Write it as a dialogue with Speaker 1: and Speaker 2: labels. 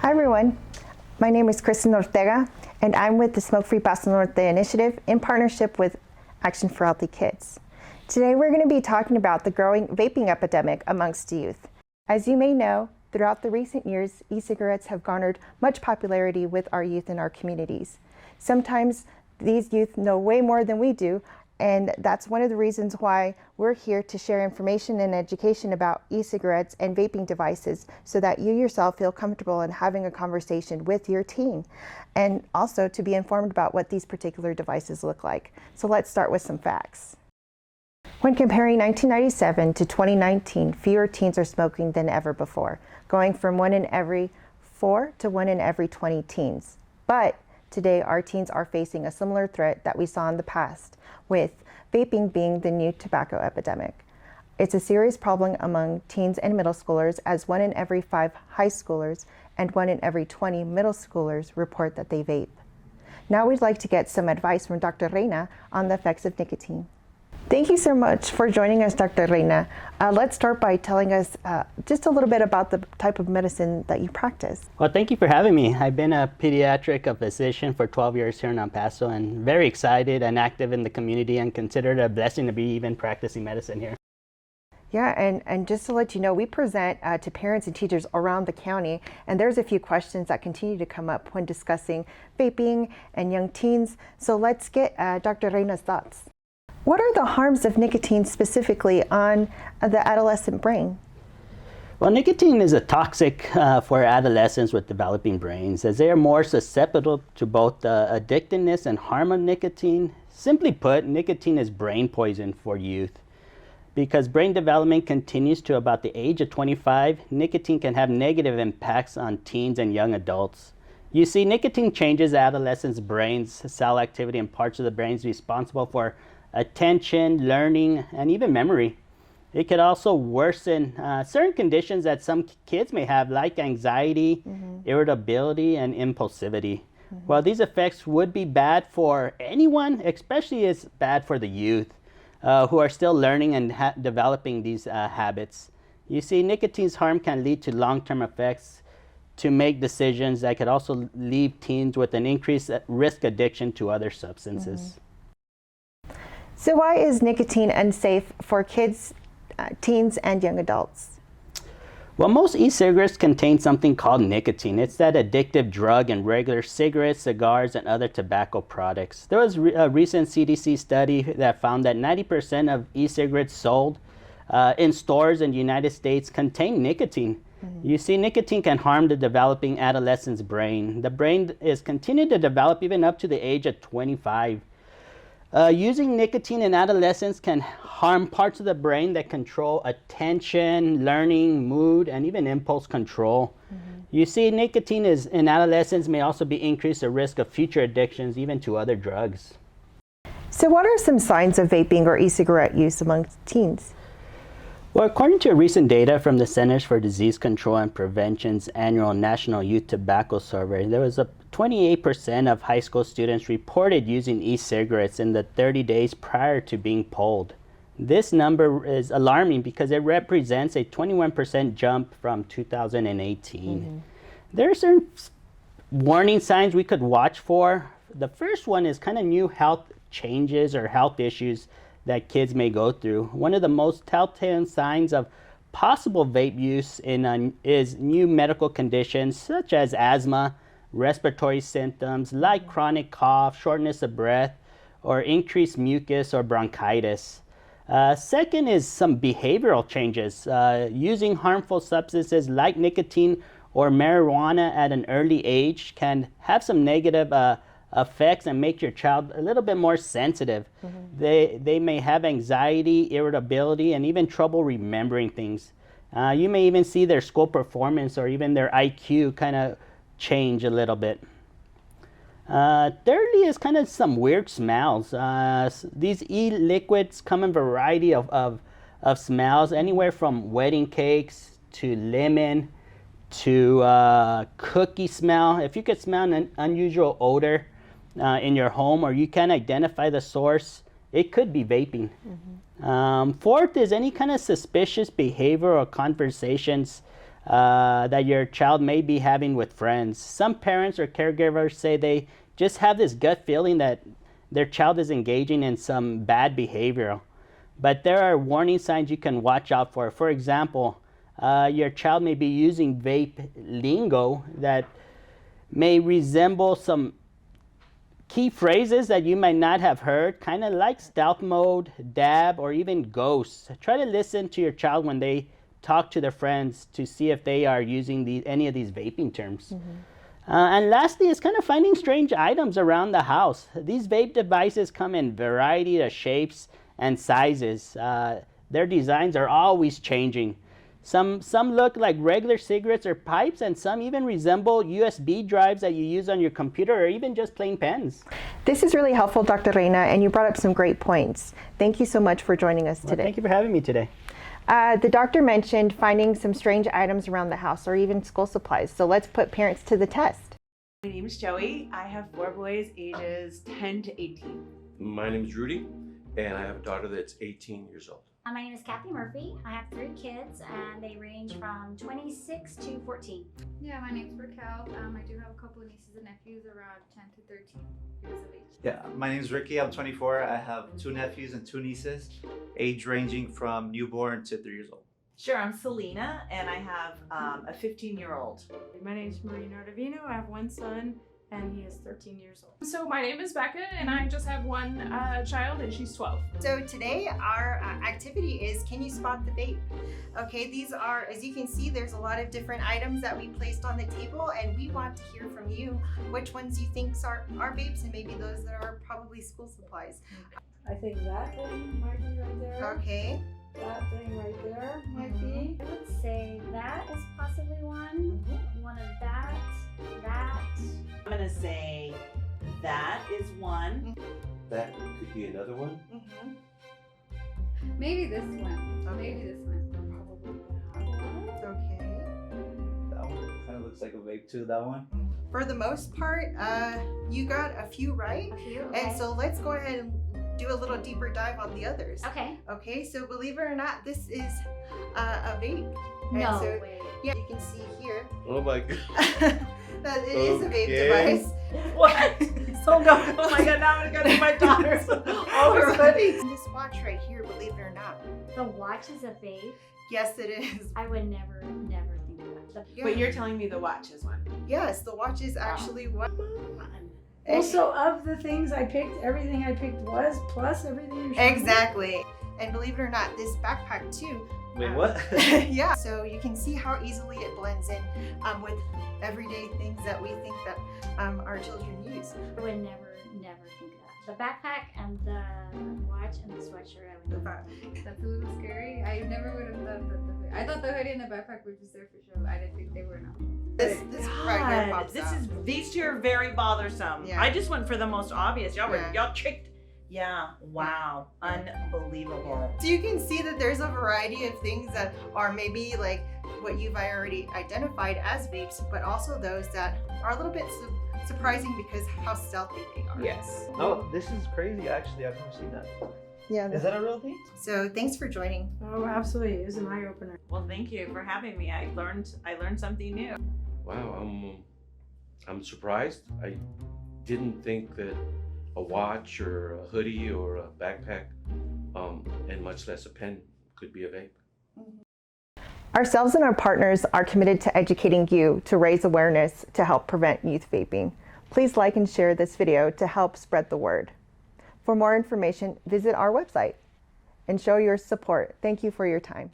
Speaker 1: Hi everyone, my name is Kristen Ortega and I'm with the Smoke-Free Paso del Norte initiative in partnership with Action for Healthy Kids. Today we're going to be talking about the growing vaping epidemic amongst youth. As you may know, throughout the recent years, e-cigarettes have garnered much popularity with our youth in our communities. Sometimes these youth know way more than we do, and that's one of the reasons why we're here to share information and education about e-cigarettes and vaping devices so that you yourself feel comfortable in having a conversation with your teen, and also to be informed about what these particular devices look like. So let's start with some facts. When comparing 1997 to 2019, fewer teens are smoking than ever before, going from 1 in every 4 to 1 in every 20 teens. But today, our teens are facing a similar threat that we saw in the past, with vaping being the new tobacco epidemic. It's a serious problem among teens and middle schoolers, as 1 in every 5 high schoolers and 1 in every 20 middle schoolers report that they vape. Now we'd like to get some advice from Dr. Reyna on the effects of nicotine. Thank you so much for joining us, Dr. Reyna. Let's start by telling us just a little bit about the type of medicine that you practice.
Speaker 2: Well, thank you for having me. I've been a pediatric physician for 12 years here in El Paso and very excited and active in the community and consider it a blessing to be even practicing medicine here.
Speaker 1: Yeah, and just to let you know, we present to parents and teachers around the county, and there's a few questions that continue to come up when discussing vaping and young teens. So let's get Dr. Reyna's thoughts. What are the harms of nicotine specifically on the adolescent brain?
Speaker 2: Well, nicotine is a toxic for adolescents with developing brains, as they are more susceptible to both the addictiveness and harm of nicotine. Simply put, nicotine is brain poison for youth. Because brain development continues to about the age of 25, nicotine can have negative impacts on teens and young adults. You see, nicotine changes adolescents' brains, cell activity, and parts of the brains responsible for attention, learning, and even memory. It could also worsen certain conditions that some kids may have, like anxiety, irritability, and impulsivity. While these effects would be bad for anyone, especially it's bad for the youth who are still learning and developing these habits. You see, nicotine's harm can lead to long-term effects to make decisions that could also leave teens with an increased risk addiction to other substances.
Speaker 1: So why is nicotine unsafe for kids, teens, and young adults?
Speaker 2: Well, most e-cigarettes contain something called nicotine. It's that addictive drug in regular cigarettes, cigars, and other tobacco products. There was a recent CDC study that found that 90% of e-cigarettes sold in stores in the United States contain nicotine. You see, nicotine can harm the developing adolescent's brain. The brain is continuing to develop even up to the age of 25. Using nicotine in adolescence can harm parts of the brain that control attention, learning, mood, and even impulse control. You see, nicotine in adolescence may also be increase the risk of future addictions, even to other drugs.
Speaker 1: So what are some signs of vaping or e-cigarette use among teens?
Speaker 2: Well, according to recent data from the Centers for Disease Control and Prevention's annual National Youth Tobacco Survey, there was a 28% of high school students reported using e-cigarettes in the 30 days prior to being polled. This number is alarming because it represents a 21% jump from 2018. There are certain warning signs we could watch for. The first one is kind of new health changes or health issues that kids may go through. One of the most telltale signs of possible vape use is new medical conditions such as asthma, respiratory symptoms like chronic cough, shortness of breath, or increased mucus or bronchitis. Second is some behavioral changes. Using harmful substances like nicotine or marijuana at an early age can have some negative effects and make your child a little bit more sensitive. They may have anxiety, irritability, and even trouble remembering things. You may even see their school performance or even their IQ kind of change a little bit. Thirdly is kind of some weird smells. These e-liquids come in a variety of smells, anywhere from wedding cakes to lemon to cookie smell. If you could smell an unusual odor in your home or you can identify the source, it could be vaping. Fourth is any kind of suspicious behavior or conversations that your child may be having with friends. Some parents or caregivers say they just have this gut feeling that their child is engaging in some bad behavior. But there are warning signs you can watch out for. For example, your child may be using vape lingo that may resemble some key phrases that you might not have heard, kind of like stealth mode, dab, or even ghosts. Try to listen to your child when they talk to their friends to see if they are using any of these vaping terms. And lastly, is kind of finding strange items around the house. These vape devices come in variety of shapes and sizes. Their designs are always changing. Some look like regular cigarettes or pipes, and some even resemble USB drives that you use on your computer, or even just plain pens.
Speaker 1: This is really helpful, Dr. Reyna, and you brought up some great points. Thank you so much for joining us today.
Speaker 2: Thank you for having me today.
Speaker 1: The doctor mentioned finding some strange items around the house or even school supplies. So let's put parents to the test.
Speaker 3: My name is Joey. I have 4 boys ages 10 to 18.
Speaker 4: My name is Rudy, and I have a daughter that's 18 years old.
Speaker 5: My name is Kathy Murphy. I have 3 kids and they range from 26 to 14.
Speaker 6: Yeah, my name's Raquel. I do have a couple of nieces and nephews around 10 to 13 years of age.
Speaker 7: Yeah, my name's Ricky. I'm 24. I have 2 nephews and 2 nieces, age ranging from newborn to 3 years old.
Speaker 3: Sure, I'm Selena, and I have a 15-year-old.
Speaker 8: My name is Marina Davino. I have 1 son, and he is 13 years old. So my name is Becca, and I just have 1 child, and she's 12.
Speaker 1: So today our activity is, can you spot the vape? Okay, these are, as you can see, there's a lot of different items that we placed on the table, and we want to hear from you which ones you think are vapes and maybe those that are probably school supplies.
Speaker 9: I think that thing might be right there.
Speaker 1: Okay.
Speaker 9: That thing right there might be.
Speaker 5: I would say that is possibly one. One of that.
Speaker 3: I'm gonna say that is one.
Speaker 4: That could be another one.
Speaker 6: Maybe this one.
Speaker 1: Okay.
Speaker 6: Maybe this one.
Speaker 1: Okay.
Speaker 7: That one kind of looks like a vape too, that one.
Speaker 1: For the most part, you got a few right.
Speaker 5: A few?
Speaker 1: And
Speaker 5: Okay.
Speaker 1: so let's go ahead and do a little deeper dive on the others.
Speaker 5: Okay.
Speaker 1: Okay, so believe it or not, this is a vape. And
Speaker 5: No
Speaker 1: so,
Speaker 5: way.
Speaker 1: yeah, you can see here
Speaker 4: Oh my god.
Speaker 1: that it is a vape
Speaker 4: Okay.
Speaker 1: device.
Speaker 3: What? Oh no! Oh my god! Now I'm gonna go to my daughter's. Oh, her hoodie.
Speaker 1: This watch right here, believe it or not.
Speaker 5: The watch is a vape?
Speaker 1: Yes, it is.
Speaker 5: I would never think of that.
Speaker 1: Yeah.
Speaker 3: But you're telling me the watch is one.
Speaker 1: Yes, the watch is actually what.
Speaker 9: Also, of the things I picked, everything I picked was, plus everything you're showing me.
Speaker 1: Exactly. And believe it or not, this backpack too.
Speaker 7: Wait, what?
Speaker 1: Yeah. So you can see how easily it blends in with everyday things that we think that our children use.
Speaker 5: I would never think of that. The backpack and the watch and the sweatshirt, I would never.
Speaker 6: That's a little scary. I never would have thought that I thought the hoodie and the backpack were just there for show. I didn't think they were not.
Speaker 1: This right here
Speaker 3: God,
Speaker 1: pops
Speaker 3: this
Speaker 1: out.
Speaker 3: is these two are very bothersome.
Speaker 1: Yeah.
Speaker 3: I just went for the most obvious. Y'all were
Speaker 1: Yeah.
Speaker 3: y'all tricked. Yeah. Wow. Unbelievable.
Speaker 1: So you can see that there's a variety of things that are maybe like what you've already identified as vapes, but also those that are a little bit surprising because how stealthy they are.
Speaker 3: Yes.
Speaker 7: Oh, this is crazy actually. I've never seen that.
Speaker 1: Yeah.
Speaker 7: Is that a real thing?
Speaker 1: So thanks for joining.
Speaker 9: Oh, absolutely. It was an eye opener.
Speaker 3: Well, thank you for having me. I learned something new.
Speaker 4: Wow, I'm surprised. I didn't think that a watch or a hoodie or a backpack, and much less a pen, could be a vape.
Speaker 1: Ourselves and our partners are committed to educating you to raise awareness to help prevent youth vaping. Please like and share this video to help spread the word. For more information, visit our website and show your support. Thank you for your time.